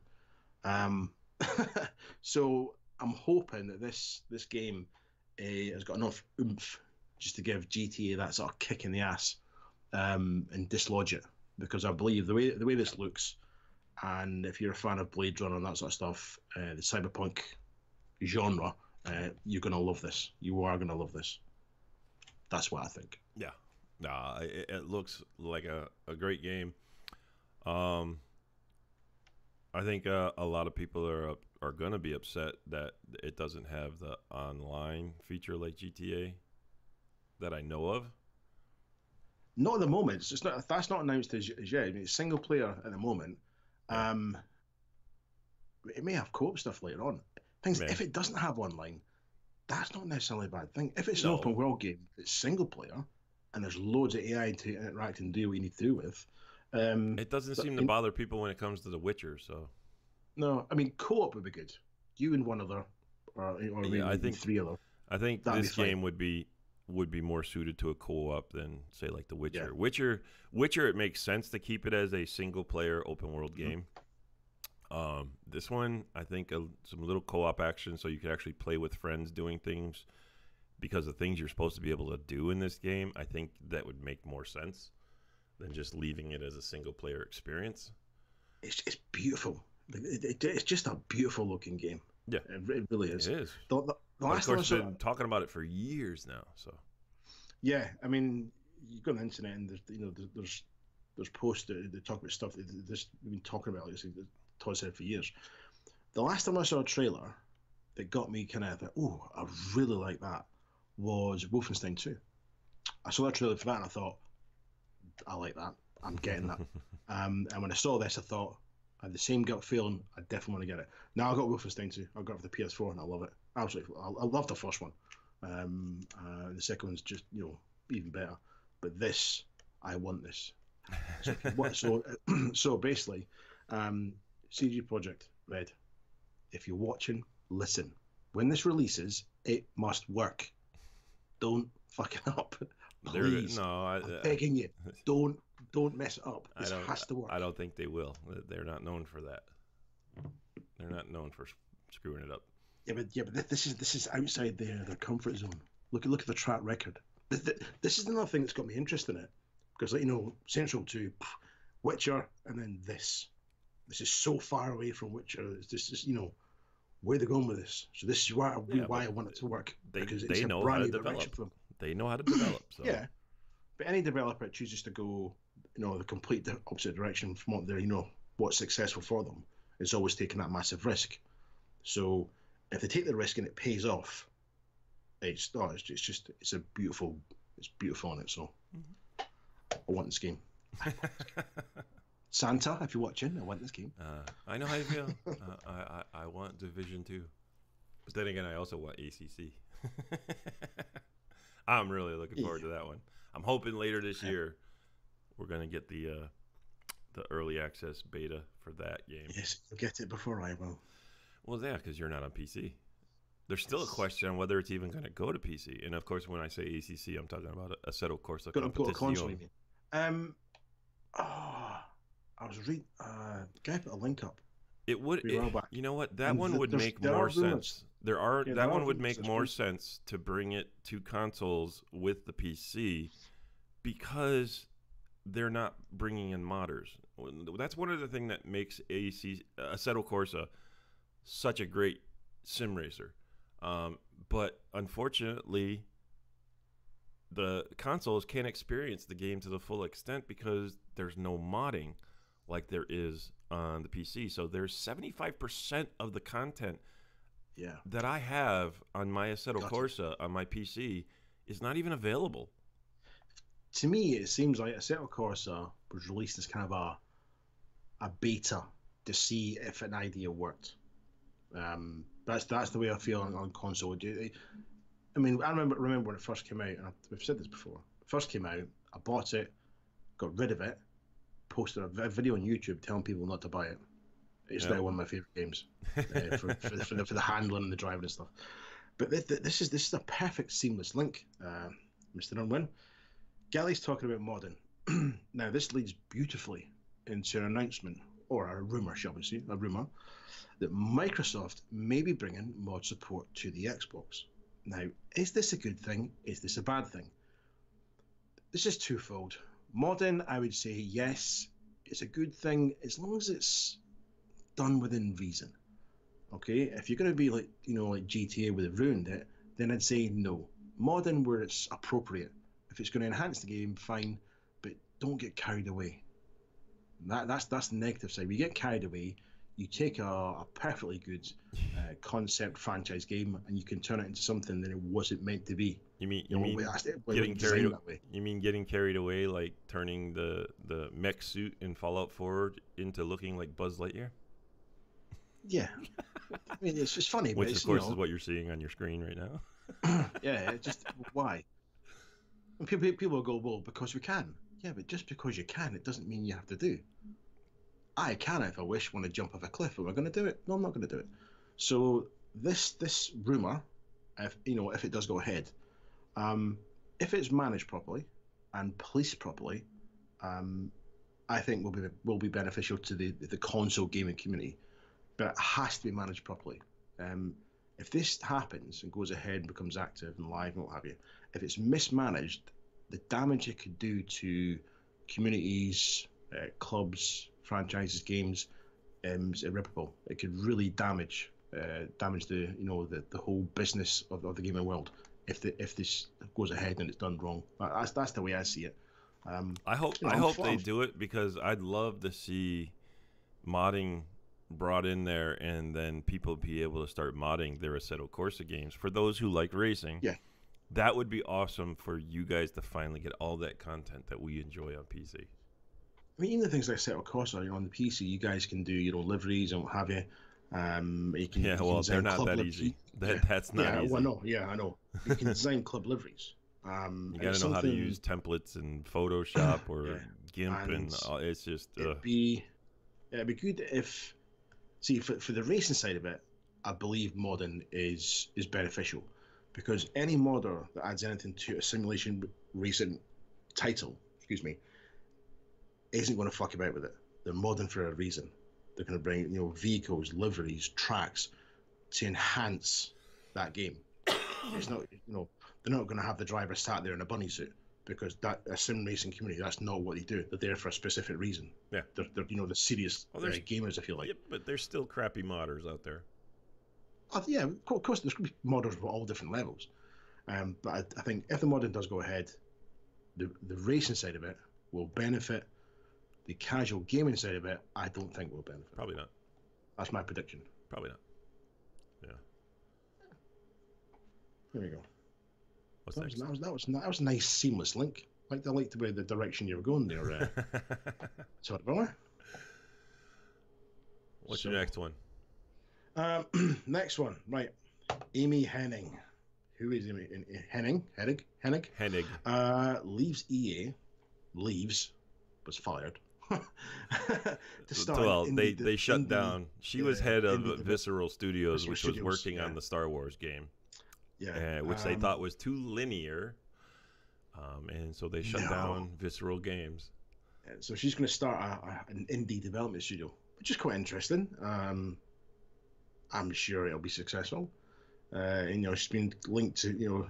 So I'm hoping that this game has got enough oomph just to give GTA that sort of kick in the ass and dislodge it. Because I believe the way this looks, and if you're a fan of Blade Runner and that sort of stuff, the cyberpunk genre, you're going to love this. You are going to love this. That's what I think. Yeah. Nah, it looks like a great game. I think a lot of people are going to be upset that it doesn't have the online feature like GTA that I know of. Not at the moment. It's not. That's not announced as yet. I mean, it's single player at the moment. It may have co-op stuff later on. If it doesn't have online, that's not necessarily a bad thing. If it's an open world game, it's single player, and there's loads of AI to interact and do what you need to do with. It doesn't seem to bother people when it comes to The Witcher. So, no, I mean co-op would be good. You and one other, or maybe I think 3 other. I think this game would be more suited to a co-op than say like The Witcher. Yeah. Witcher, it makes sense to keep it as a single player open world game. This one, I think some little co-op action so you can actually play with friends doing things, because the things you're supposed to be able to do in this game, I think that would make more sense than just leaving it as a single player experience. It's beautiful. It's just a beautiful looking game. Yeah, it really is. It is. The last of course, I've been talking about it for years now. So, yeah, I mean, you go on the internet and there's posts that talk about stuff that we've been talking about. Like Todd said for years. The last time I saw a trailer that got me kind of, oh, I really like that, was Wolfenstein 2. I saw that trailer for that and I thought, I like that. I'm getting that. And when I saw this, I thought, I had the same gut feeling. I definitely want to get it. Now I got Wolfenstein 2. I got it for the PS4 and I love it. Absolutely, I love the first one. The second one's just even better. But this, I want this. So basically, CG Projekt Red. If you're watching, listen. When this releases, it must work. Don't fuck it up. Please. I'm begging you. Don't mess it up. This has to work. I don't think they will. They're not known for that. They're not known for screwing it up. Yeah, but this is outside their comfort zone. Look at the track record. This is another thing that's got me interested in it, because Central to Witcher and then this. This is so far away from Witcher. This is, where they're going with this. So this is why I want it to work, because it's a brand new direction for them. They know how to develop. So. Yeah, but any developer that chooses to go, the complete opposite direction from what they're, what's successful for them, is always taking that massive risk. So if they take the risk and it pays off, it's beautiful on it. So I want this game. Santa, if you're watching, I want this game. I know how you feel. I want Division 2. But then again, I also want ACC. I'm really looking forward to that one. I'm hoping later this year we're going to get the early access beta for that game. Yes, you'll get it before I will. Well, yeah, because you're not on PC. There's still a question on whether it's even going to go to PC. And, of course, when I say ACC, I'm talking about a Assetto Corsa competition. Go to console, you mean? I was reading. Can I put a link up? It would. You know what? That one would make more sense. That one would make more sense to bring it to consoles with the PC, because they're not bringing in modders. That's one of the things that makes Assetto Corsa such a great sim racer. But unfortunately, the consoles can't experience the game to the full extent because there's no modding like there is on the PC. So there's 75% of the content that I have on my Assetto Corsa on my PC is not even available. To me, it seems like Assetto Corsa was released as kind of a beta to see if an idea worked. That's the way I feel on console. I mean, I remember when it first came out, and we've said this before. It first came out, I bought it, got rid of it, posted a video on YouTube telling people not to buy it. It's now one of my favorite games for the handling and the driving and stuff. But this is a perfect seamless link, Mr. Unwin. Galley's talking about modding. Now, this leads beautifully into an announcement, or a rumor, shall we say, that Microsoft may be bringing mod support to the Xbox. Now, is this a good thing? Is this a bad thing? This is twofold. Modding, I would say, yes, it's a good thing as long as it's done within reason. Okay, if you're going to be like GTA where they've ruined it, then I'd say no. Modding where it's appropriate. If it's going to enhance the game, fine, but don't get carried away. That's the negative side. When you get carried away, you take a perfectly good concept franchise game and you can turn it into something that it wasn't meant to be. You mean getting carried away, like turning the mech suit in Fallout 4 into looking like Buzz Lightyear? Yeah. I mean, it's just funny. Which, of course, is what you're seeing on your screen right now. Yeah, just why? And people will go, well, because we can. Yeah, but just because you can, it doesn't mean you have to do. I can, if I wish, want to jump off a cliff. Am I going to do it? No, I'm not going to do it. So this rumor, if it does go ahead, if it's managed properly and policed properly, I think will be beneficial to the console gaming community. But it has to be managed properly. If this happens and goes ahead and becomes active and live and what have you, if it's mismanaged, the damage it could do to communities, clubs, franchises, games, is irreparable. It could really damage the whole business of the gaming world if this goes ahead and it's done wrong. That's the way I see it. I hope they do it, because I'd love to see modding brought in there, and then people be able to start modding their Assetto Corsa games for those who like racing. Yeah, that would be awesome for you guys to finally get all that content that we enjoy on PC. I mean, even the things like Assetto Corsa, on the PC, you guys can do liveries and what have you. They're not that easy. That's not easy. Well, I know. You can design club liveries. You got to know how to use templates in Photoshop or GIMP, and it's just. It'd be good if. See, for the racing side of it, I believe modding is beneficial, because any modder that adds anything to a simulation racing title, isn't going to fuck about with it. They're modding for a reason. They're going to bring vehicles, liveries, tracks to enhance that game. It's not they're not going to have the driver sat there in a bunny suit. because that a sim racing community, that's not what they do. They're there for a specific reason. Yeah, they're the serious gamers, I feel like. Yeah, but there's still crappy modders out there. Yeah, of course, there's going to be modders at all different levels. But I think if the modding does go ahead, the racing side of it will benefit. The casual gaming side of it, I don't think will benefit. Probably not. That's my prediction. Probably not. Yeah. There we go. What's next? That was a nice seamless link. I liked the way the direction you were going there. Sorry, brother. What's your next one? Next one, right? Amy Hennig. Who is Amy Hennig? Leaves EA. Was fired. To start well, they shut down. She was head of Visceral Studios, which was working on the Star Wars game. Yeah, which they thought was too linear, and so they shut down Visceral Games. So she's going to start an indie development studio, which is quite interesting. I'm sure it'll be successful. And she's been linked to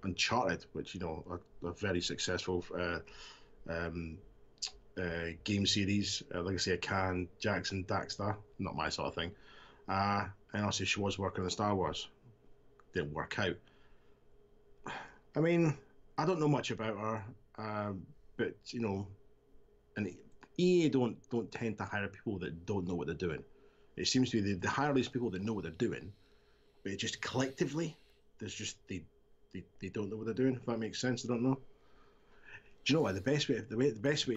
Uncharted, which a very successful game series. Like I say, Can, Jackson, Daxter, not my sort of thing. And also she was working on Star Wars. Didn't work out. I mean, I don't know much about her, but and EA don't tend to hire people that don't know what they're doing. It seems to be they hire these people that know what they're doing, but it just collectively, there's just they don't know what they're doing. If that makes sense, I don't know. Do you know what the best way? Of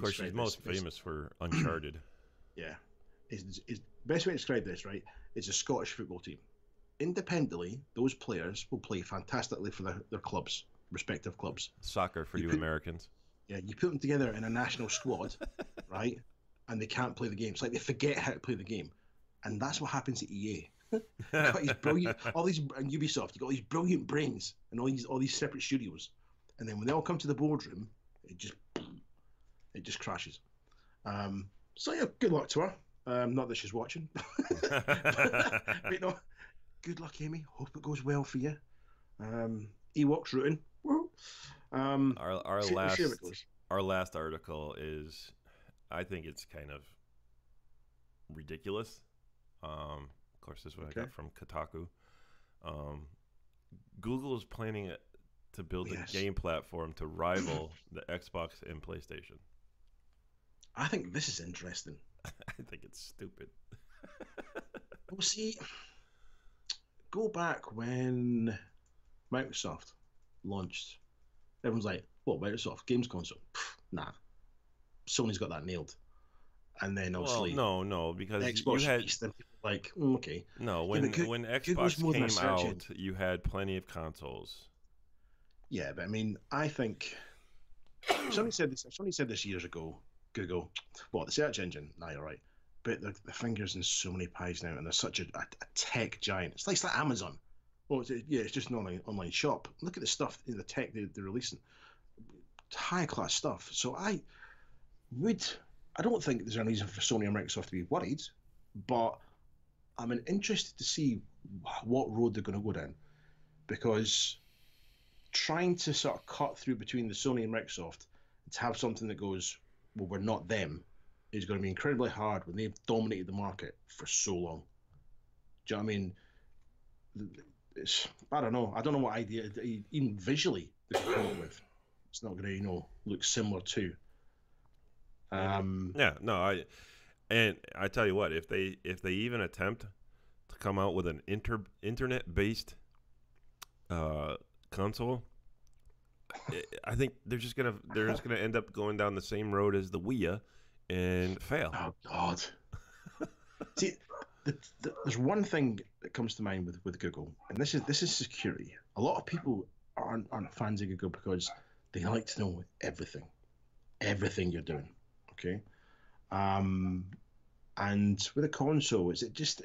course, she's most famous for Uncharted. Yeah, is best way to describe this, right? It's a Scottish football team. Independently, those players will play fantastically for their clubs, respective clubs. Soccer for you Americans. Yeah, you put them together in a national squad, right? And they can't play the game. It's like they forget how to play the game. And that's what happens at EA. You've got these brilliant, and Ubisoft, you've got these brilliant brains and all these separate studios. And then when they all come to the boardroom, it just crashes. So yeah, good luck to her. Not that she's watching. But good luck, Amy. Hope it goes well for you. Ewoks rooting. Our last article is, I think it's kind of ridiculous. Of course, this is what I got from Kotaku. Google is planning to build a game platform to rival the Xbox and PlayStation. I think this is interesting. I think it's stupid. Well, see, go back when Microsoft launched. Everyone's like, "What, Microsoft games console?" Nah, Sony's got that nailed. And then obviously, no, because Xbox you had released, and people were like, okay. No, when Xbox came out, you had plenty of consoles. Yeah, but I mean, I think somebody said this years ago. Google, the search engine. Nah, you're right. But the fingers in so many pies now, and they're such a tech giant. It's like Amazon. Well, it's just an online shop. Look at the stuff in the tech they're releasing. High class stuff. So I don't think there's any reason for Sony and Microsoft to be worried, but I'm interested to see what road they're going to go down, because trying to sort of cut through between the Sony and Microsoft to have something that goes, well, we're not them, is going to be incredibly hard when they've dominated the market for so long. Do you know what I mean? I don't know. I don't know what idea, even visually, they could come up with. It's not going to, look similar to. I tell you what, if they even attempt to come out with an internet-based console, I think they're just gonna end up going down the same road as the Wii and fail. Oh God! See, there's one thing that comes to mind with Google, and this is security. A lot of people aren't fans of Google because they like to know everything you're doing. Okay, and with a console, is it just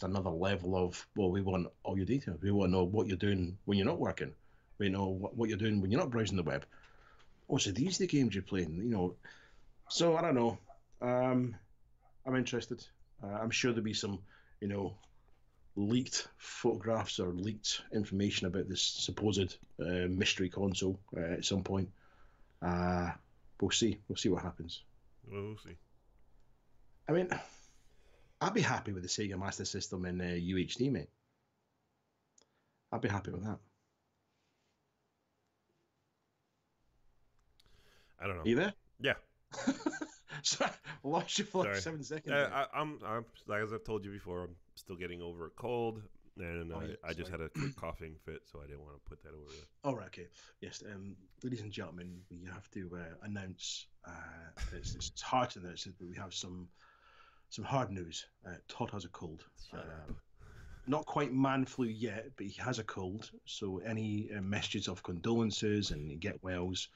another level of, well, we want all your details. We want to know what you're doing when you're not working. We know what you're doing when you're not browsing the web. Oh, so these are the games you're playing, So I don't know. I'm interested. I'm sure there'll be some, leaked photographs or leaked information about this supposed mystery console at some point. We'll see. We'll see what happens. We'll see. I mean, I'd be happy with the Sega Master System in UHD, mate. I'd be happy with that. I don't know. Are you there? Yeah. Sorry, lost you for like 7 seconds. I'm like as I've told you before, I'm still getting over a cold, and I just had a quick coughing fit, so I didn't want to put that over there. All right, okay. Yes, ladies and gentlemen, we have to announce. It's hard to announce it, but we have some hard news. Todd has a cold. Shut up. Not quite man flu yet, but he has a cold. So any messages of condolences and get wells,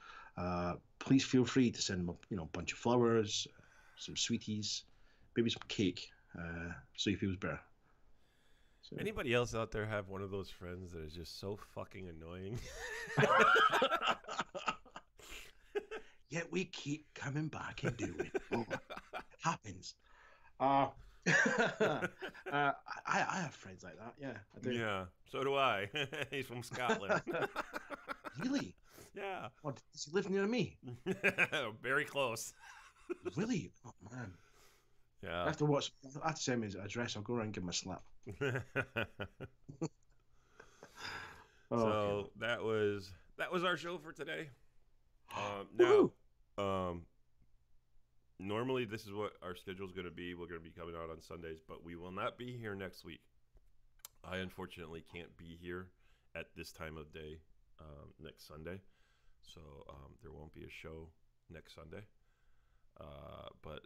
please feel free to send him a bunch of flowers, some sweeties, maybe some cake, so he feels better. So. Anybody else out there have one of those friends that is just so fucking annoying? Yet we keep coming back and doing it. Oh, it happens. I have friends like that. Yeah, I do. Yeah, so do I. He's from Scotland. Really? Yeah. Oh, does he live near me? Very close. Really? Oh man. Yeah. I have to send me his address. I'll go around and give him a slap. So that was our show for today. Now, normally this is what our schedule is going to be. We're going to be coming out on Sundays, but we will not be here next week. I unfortunately can't be here at this time of day next Sunday, so there won't be a show next Sunday. But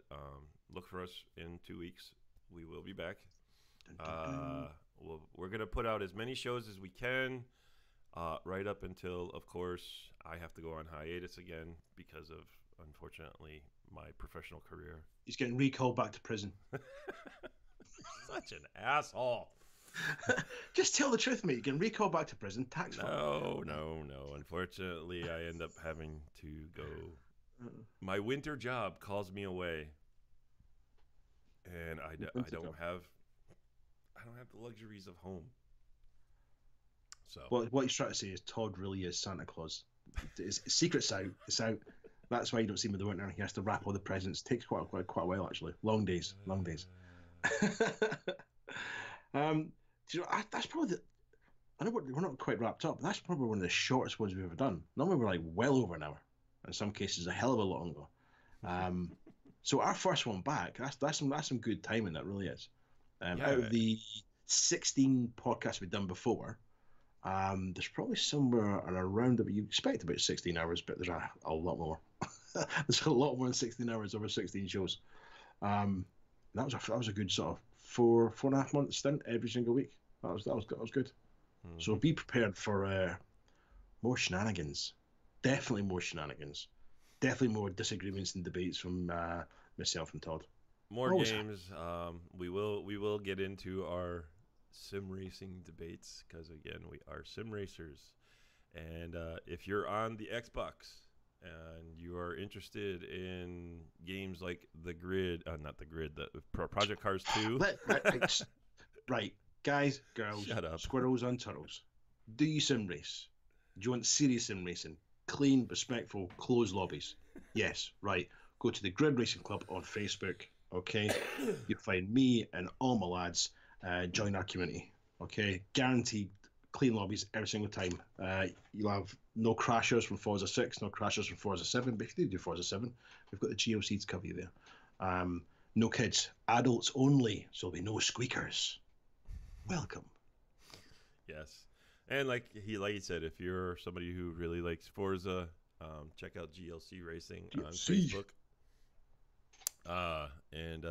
look for us in 2 weeks. We will be back. We're going to put out as many shows as we can, right up until, of course, I have to go on hiatus again because of, unfortunately, my professional career. He's getting recalled back to prison. Such an asshole. Just tell the truth, mate. You can recall back to prison. Tax file. No. Unfortunately, I end up having to go. My winter job calls me away, and I don't have the luxuries of home. So what he's trying to say is Todd really is Santa Claus. His secret's out. It's out. That's why you don't see him in the winter. He has to wrap all the presents. It takes quite a while actually. Long days. That's probably I know we're not quite wrapped up, but that's probably one of the shortest ones we've ever done. Normally we're like well over an hour. In some cases, a hell of a lot longer. So our first one back, that's some good timing. That really is. Out of the 16 podcasts we've done before, there's probably somewhere around that you expect about 16 hours, but there's a lot more. There's a lot more than 16 hours over 16 shows. That was a good sort of 4.5 month stint every single week. That was good. Mm-hmm. So be prepared for more shenanigans. Definitely more shenanigans. Definitely more disagreements and debates from myself and Todd. More games. We will get into our sim racing debates because again we are sim racers. And if you're on the Xbox and you are interested in games like the Project Cars 2. Right, guys, girls, shut up. Squirrels and turtles. Do you sim race? Do you want serious sim racing? Clean, respectful, closed lobbies. Yes, right. Go to the Grid Racing Club on Facebook, okay? You'll find me and all my lads. Join our community, okay? Guaranteed clean lobbies every single time. You'll have no crashers from Forza 6, no crashers from Forza 7, but if you do Forza 7, we've got the GLC to cover you there. No kids, adults only, so there'll be no squeakers. Welcome. Yes. And like he said, if you're somebody who really likes Forza, check out GLC Racing on Facebook. And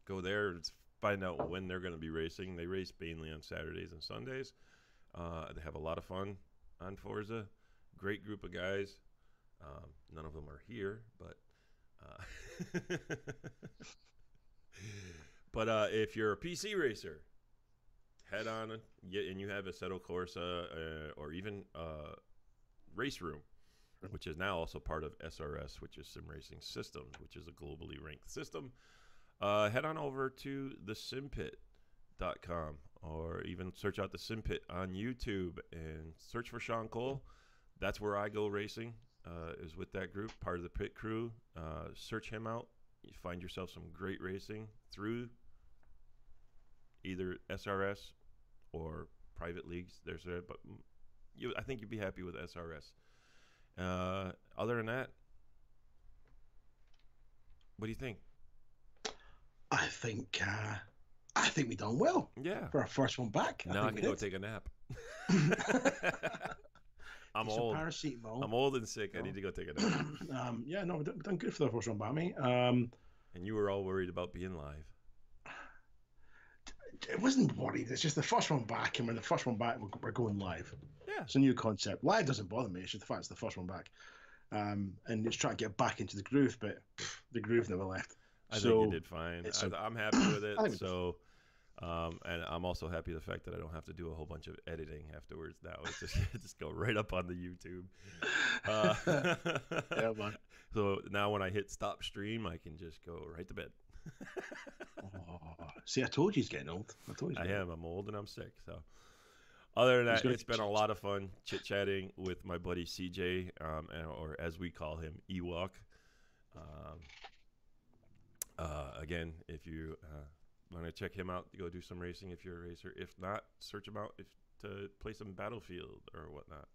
go there and find out when they're going to be racing. They race mainly on Saturdays and Sundays. They have a lot of fun on Forza. Great group of guys. None of them are here, but but if you're a PC racer, head on and you have Assetto Corsa or even Race Room, which is now also part of SRS, which is Sim Racing Systems, which is a globally ranked system. Head on over to thesimpit.com or even search out the Simpit on YouTube and search for Sean Cole. That's where I go racing. is with that group, part of the pit crew. Search him out. You find yourself some great racing through either SRS or private leagues. But I think you'd be happy with SRS. Other than that, what do you think? I think we done well. Yeah. For our first one back. Now I can go take a nap. I'm old. Paracetamol. I'm old and sick. I need to go take a nap. Yeah, no, we've done good for the first one back, mate. And you were all worried about being live. It wasn't worried. It's just the first one back, and when the first one back, we're going live. Yeah. It's a new concept. Live doesn't bother me. It's just the fact it's the first one back. And it's trying to get back into the groove, but the groove never left. I think you did fine. I'm happy with it. So, and I'm also happy the fact that I don't have to do a whole bunch of editing afterwards. Now it's just go right up on the YouTube. Yeah, man. So now when I hit stop stream, I can just go right to bed. See, I told you he's getting old. I am. I'm old and I'm sick. So, other than that, it's been a lot of fun chit-chatting with my buddy CJ, or as we call him, Ewok. Again, if you want to check him out, go do some racing if you're a racer. If not, search him out to play some Battlefield or whatnot.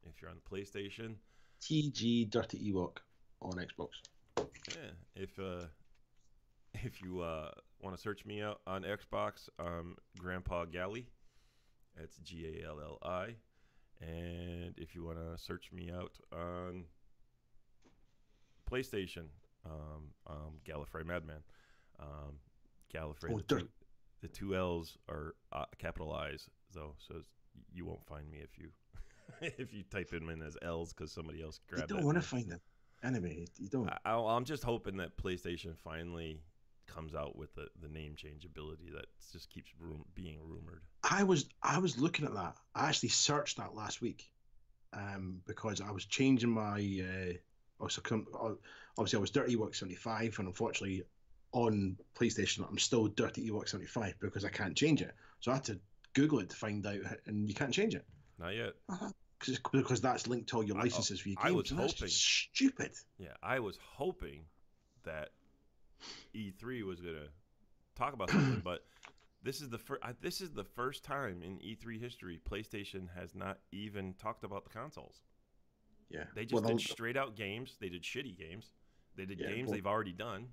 If you're on the PlayStation, TG Dirty Ewok on Xbox. Yeah. If you want to search me out on Xbox, Grandpa Galley. That's Galli. And if you want to search me out on PlayStation, Gallifrey Madman. Gallifrey, the two L's are capitalized, though, so you won't find me if you type them in as L's because somebody else grabbed it. You don't want to find them. Anyway, you don't. I'm just hoping that PlayStation finally comes out with the name change ability that just keeps being rumored. I was looking at that. I actually searched that last week, because I was changing my. Obviously, I was Dirty Ewok 75, and unfortunately, on PlayStation, I'm still Dirty Ewok 75 because I can't change it. So I had to Google it to find out, and you can't change it. Not yet. Because that's linked to all your licenses for your games. I was hoping. That's just stupid. Yeah, I was hoping that E3 was gonna talk about something, but this is the first time in E3 history PlayStation has not even talked about the consoles. Yeah, they just did straight out games. They did shitty games. They did games they've already done.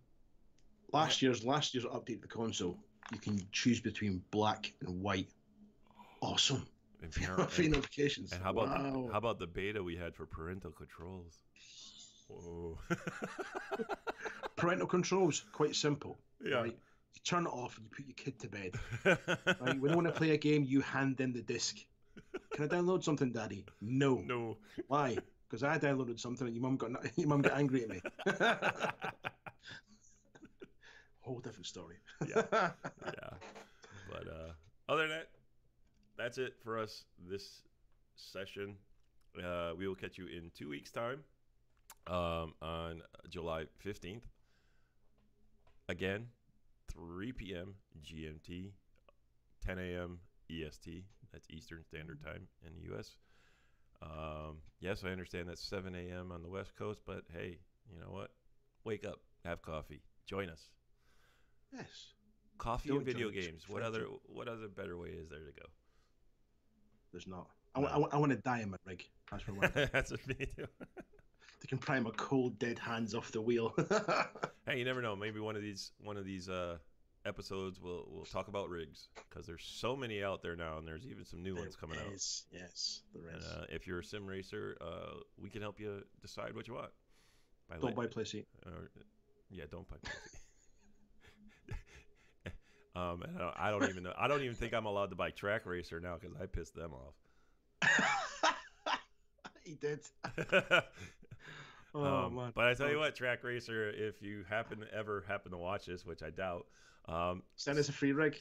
Last year's update to the console, you can choose between black and white. Awesome. Free notifications. And how about the beta we had for parental controls? Whoa. Parental controls, quite simple. Yeah. Right? You turn it off and you put your kid to bed. Right? When you want to play a game, you hand in the disc. Can I download something, Daddy? No. No. Why? Because I downloaded something and your mum got angry at me. Whole different story. Yeah. But other than that, that's it for us this session. We will catch you in 2 weeks' time, on July 15th. Again, 3 p.m. GMT, 10 a.m. EST. That's Eastern Standard Time in the U.S. Yes, I understand that's 7 a.m. on the West Coast, but hey, you know what? Wake up, have coffee, join us. Yes. Coffee and video games. What other better way is there to go? There's not. I want to die in my rig. That's for one. That's what me too. They can pry my cold dead hands off the wheel. Hey, you never know. Maybe one of these episodes we'll talk about rigs, because there's so many out there now, and there's even some new ones coming out. Yes, there is. And, if you're a sim racer, we can help you decide what you want. Don't buy PlayStation. Yeah, don't buy PlayStation. And I don't even know. I don't even think I'm allowed to buy Track Racer now because I pissed them off. He did. Man. But I tell you what, Track Racer, if you ever happen to watch this, which I doubt, send us a free rig.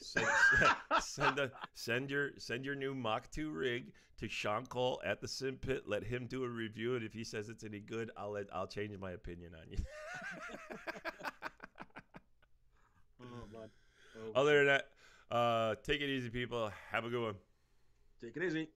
Send your new Mach 2 rig to Sean Cole at the Sim Pit. Let him do a review, and if he says it's any good, I'll change my opinion on you. Oh man. Other than that, take it easy, people. Have a good one. Take it easy.